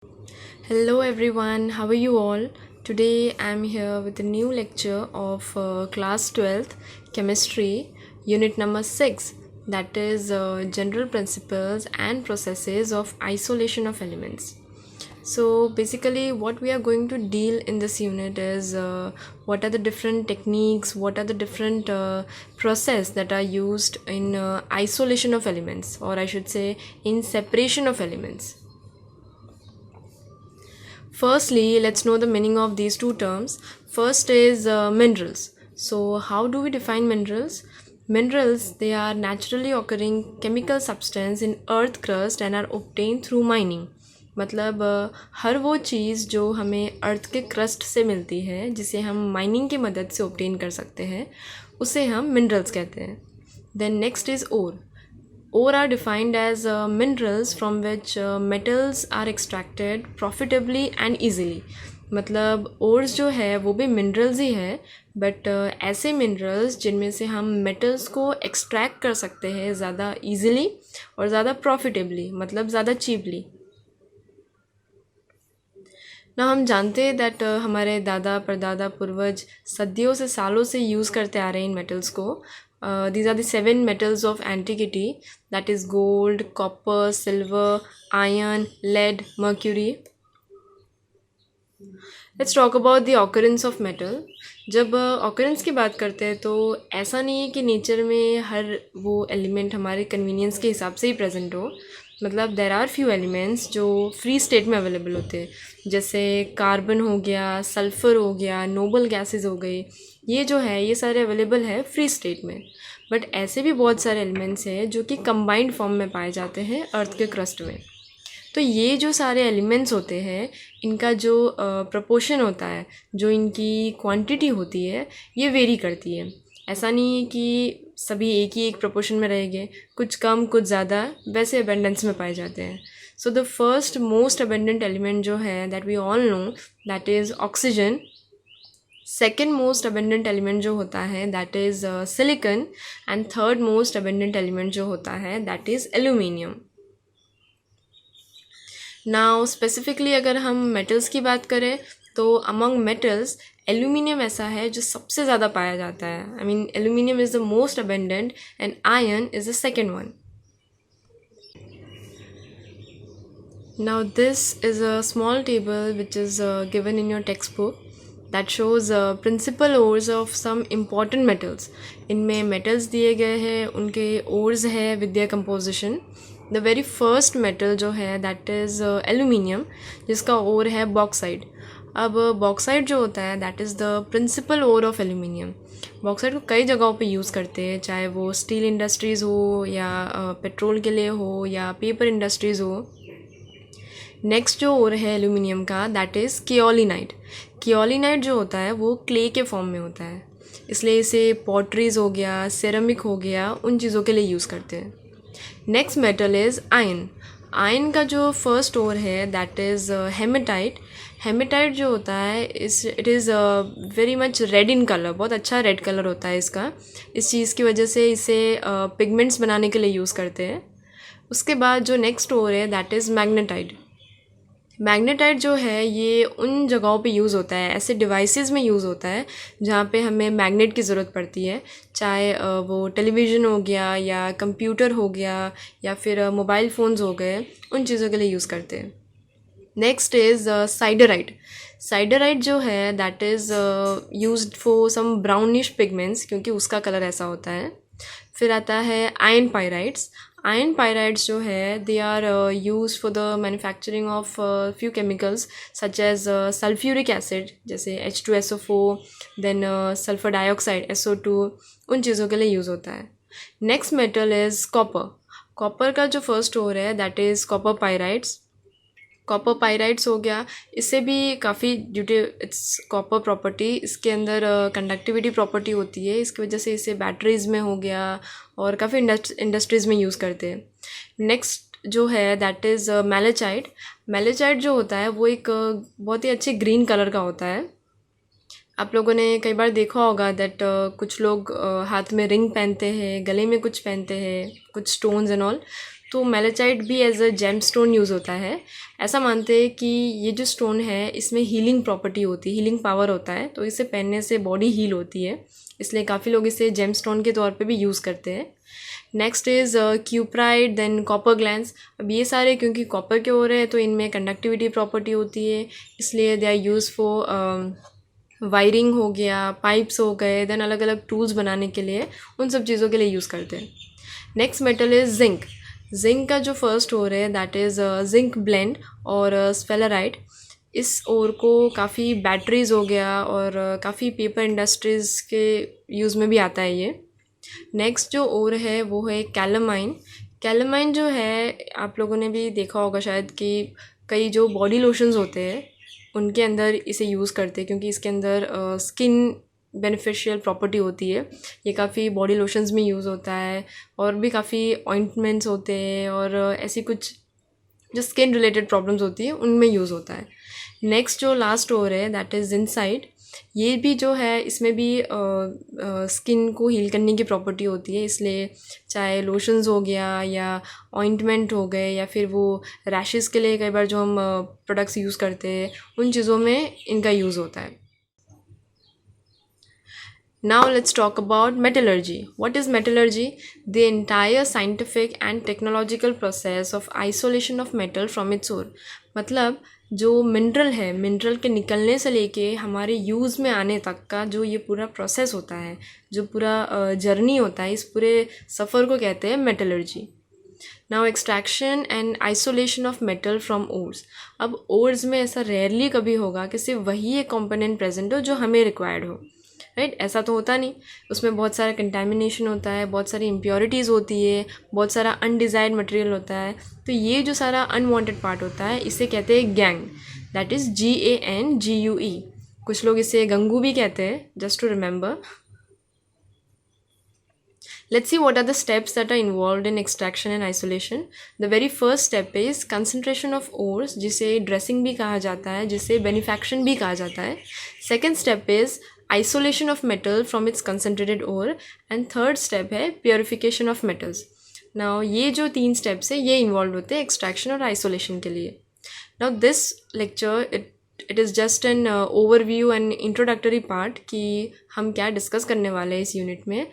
Hello everyone, how are you all? Today I'm here with a new lecture of class 12th chemistry unit number 6, that is general principles and processes of isolation of elements. So basically what we are going to deal in this unit is what are the different techniques, what are the different process that are used in isolation of elements, or I should say in separation of elements. Firstly, let's know the meaning of these two terms. First is minerals. So, how do we define minerals? Minerals, they are naturally occurring chemical substance in earth crust and are obtained through mining. मतलब हर वो चीज़ जो हमें अर्थ के crust से मिलती है, जिसे हम माइनिंग की मदद से ऑब्टेन कर सकते हैं, उसे हम मिनरल्स कहते हैं. Then next is ore. Ore are defined as minerals from which metals are extracted profitably and easily. मतलब ओर्स जो है वो भी मिनरल्स ही है, बट ऐसे मिनरल्स जिनमें से हम मेटल्स को एक्सट्रैक्ट कर सकते हैं ज़्यादा इजीली और ज़्यादा प्रॉफिटेबली, मतलब ज़्यादा चीपली ना. हम जानते हैं दैट हमारे दादा परदादा पूर्वज सदियों से सालों से यूज़ करते आ रहे हैं इन मेटल्स को. These are the seven metals of antiquity, that is gold, copper, silver, iron, lead, mercury. Let's talk about the occurrence of metal. जब occurrence की बात करते हैं तो ऐसा नहीं है कि नेचर में हर वो एलिमेंट हमारे कन्वीनियंस के हिसाब से ही प्रेजेंट हो. मतलब देर आर फ्यू एलिमेंट्स जो फ्री स्टेट में अवेलेबल होते हैं, जैसे कार्बन हो गया, सल्फ़र हो गया, नोबल गैसेस हो गई. ये जो है ये सारे अवेलेबल है फ्री स्टेट में. बट ऐसे भी बहुत सारे एलिमेंट्स हैं जो कि कंबाइंड फॉर्म में पाए जाते हैं अर्थ के क्रस्ट में. तो ये जो सारे एलिमेंट्स होते हैं, इनका जो प्रपोर्शन होता है, जो इनकी क्वांटिटी होती है, ये वेरी करती है. ऐसा नहीं है कि सभी एक ही एक प्रपोर्शन में रहेंगे, कुछ कम कुछ ज़्यादा वैसे अबेंडेंस में पाए जाते हैं. So the first most abundant element जो है that we all know, that is oxygen. Second most abundant element जो होता है that is silicon. And third most abundant element जो होता है that is aluminium. Now specifically अगर हम मेटल्स की बात करें तो अमंग मेटल्स एल्यूमिनियम ऐसा है जो सबसे ज़्यादा पाया जाता है. I mean aluminium is the most abundant and iron is the second one. Now this is a small table which is given in your textbook that shows principal ores of some important metals. इनमें metals दिए गए हैं, उनके ores है with their composition. The very first metal जो है that is aluminium, जिसका ore है bauxite. अब bauxite जो होता है that is the principal ore of aluminium. Bauxite को कई जगहों पे यूज़ करते हैं, चाहे वो स्टील इंडस्ट्रीज़ हो या पेट्रोल के लिए हो या पेपर इंडस्ट्रीज़ हो. नेक्स्ट जो और है एल्यूमिनियम का दैट इज़ कियोलिनाइट. कियोलिनाइट जो होता है वो क्ले के फॉर्म में होता है, इसलिए इसे पॉटरीज हो गया, सेरामिक हो गया, उन चीज़ों के लिए यूज़ करते हैं. Next metal is iron. Iron का जो फर्स्ट ओर है दैट इज़ हेमेटाइट. हेमेटाइट जो होता है it is very much red in colour, बहुत अच्छा रेड कलर होता है इसका. इस चीज़ की वजह से इसे पिगमेंट्स बनाने के लिए यूज़ करते हैं. उसके बाद जो नेक्स्ट ओर है दैट इज़ मैग्नेटाइट. मैग्नेटाइट जो है ये उन जगहों पे यूज़ होता है, ऐसे डिवाइसेस में यूज़ होता है जहाँ पे हमें मैग्नेट की ज़रूरत पड़ती है, चाहे वो टेलीविज़न हो गया या कंप्यूटर हो गया या फिर मोबाइल फ़ोन्स हो गए, उन चीज़ों के लिए यूज़ करते हैं. Next is siderite. साइडराइट जो है that is used for some brownish pigments, क्योंकि उसका कलर ऐसा होता है. फिर आता है आयरन पायराइट्स. आयरन पायराइड्स जो है they are use for the manufacturing of few chemicals such as sulphuric acid, जैसे H2SO4, then sulphur dioxide SO2, उन चीज़ों के लिए यूज़ होता है. Next metal is copper. Copper का जो फर्स्ट ओर है that is copper pyrites. Copper pyrites हो गया, इससे भी काफ़ी due to its copper property, इसके अंदर कंडक्टिविटी प्रॉपर्टी होती है, इसकी वजह से इसे बैटरीज़ में हो गया और काफ़ी इंडस्ट्रीज़ में यूज़ करते हैं. नेक्स्ट जो है दैट इज़ मैलेचाइट. मैलेचाइट जो होता है वो एक बहुत ही अच्छे ग्रीन कलर का होता है. आप लोगों ने कई बार देखा होगा दैट कुछ लोग हाथ में रिंग पहनते हैं, गले में कुछ पहनते हैं, कुछ स्टोन्स एंड ऑल, तो मैलेचाइट भी as a gem stone use होता है। ऐसा मानते हैं कि ये जो स्टोन है इसमें हीलिंग प्रॉपर्टी होती है, हीलिंग पावर होता है, तो इसे पहनने से बॉडी हील होती है, इसलिए काफ़ी लोग इसे जेम स्टोन के तौर पे भी यूज़ करते हैं। Next is cuprite, then copper glance. अब ये सारे क्योंकि कॉपर के हो रहे हैं तो इनमें कंडक्टिविटी प्रॉपर्टी होती है, इसलिए they are use for wiring हो गया, पाइप्स हो गए, देन अलग अलग टूल्स बनाने के लिए, उन सब चीज़ों के लिए यूज़ करते हैं। Next metal is zinc. Zinc का जो फर्स्ट ओर है दैट इज़ जिंक ब्लेंड और स्फेलराइट। इस ओर को काफ़ी बैटरीज हो गया और काफ़ी पेपर इंडस्ट्रीज़ के यूज़ में भी आता है ये। नेक्स्ट जो ओर है वो है कैलामाइन। कैलामाइन जो है आप लोगों ने भी देखा होगा शायद कि कई जो बॉडी लोशंस होते हैं उनके अंदर इसे यूज़ करते हैं, क्योंकि इसके अंदर स्किन बेनिफिशियल प्रॉपर्टी होती है। ये काफ़ी बॉडी लोशंस में यूज़ होता है और भी काफ़ी ऑइंटमेंट्स होते हैं और ऐसी कुछ जो स्किन रिलेटेड प्रॉब्लम्स होती है उनमें यूज़ होता है। नेक्स्ट जो लास्ट ओर है दैट इज़ जिंसाइड। ये भी जो है इसमें भी स्किन को हील करने की प्रॉपर्टी होती है, इसलिए चाहे लोशंस हो गया या ऑइंटमेंट हो गए या फिर वो रैशेस के लिए कई बार जो हम प्रोडक्ट्स यूज़ करते हैं उन चीज़ों में इनका यूज़ होता है। Now let's talk about metallurgy. What is metallurgy? The entire scientific and technological process of isolation of metal from its ore. मतलब जो मिनरल है, मिनरल के निकलने से लेके हमारे यूज़ में आने तक का जो ये पूरा प्रोसेस होता है, जो पूरा जर्नी होता है, इस पूरे सफ़र को कहते हैं metallurgy. Now extraction and isolation of metal from ores. अब ओर्स में ऐसा रेयरली कभी होगा कि सिर्फ वही एक कंपोनेंट प्रेजेंट हो जो हमें रिक्वायर्ड हो, राइट? ऐसा तो होता नहीं, उसमें बहुत सारा कंटेमिनेशन होता है, बहुत सारी इम्प्योरिटीज़ होती है, बहुत सारा अनडिज़ायर्ड मटेरियल होता है। तो ये जो सारा अनवांटेड पार्ट होता है इसे कहते हैं गैंग, दैट इज़ GANGUE। कुछ लोग इसे गंगू भी कहते हैं, just to remember. Let's see what are the steps that are involved in extraction and isolation. The very first step is concentration of ores, जिसे dressing भी कहा जाता है, जिसे benefaction भी कहा जाता है. Second step is isolation of metal from its concentrated ore, and third step है purification of metals. Now ये जो 3 steps है ये involved होते हैं extraction और isolation के लिए. Now this lecture it is just an overview and introductory part कि हम क्या डिस्कस करने वाले हैं इस यूनिट में.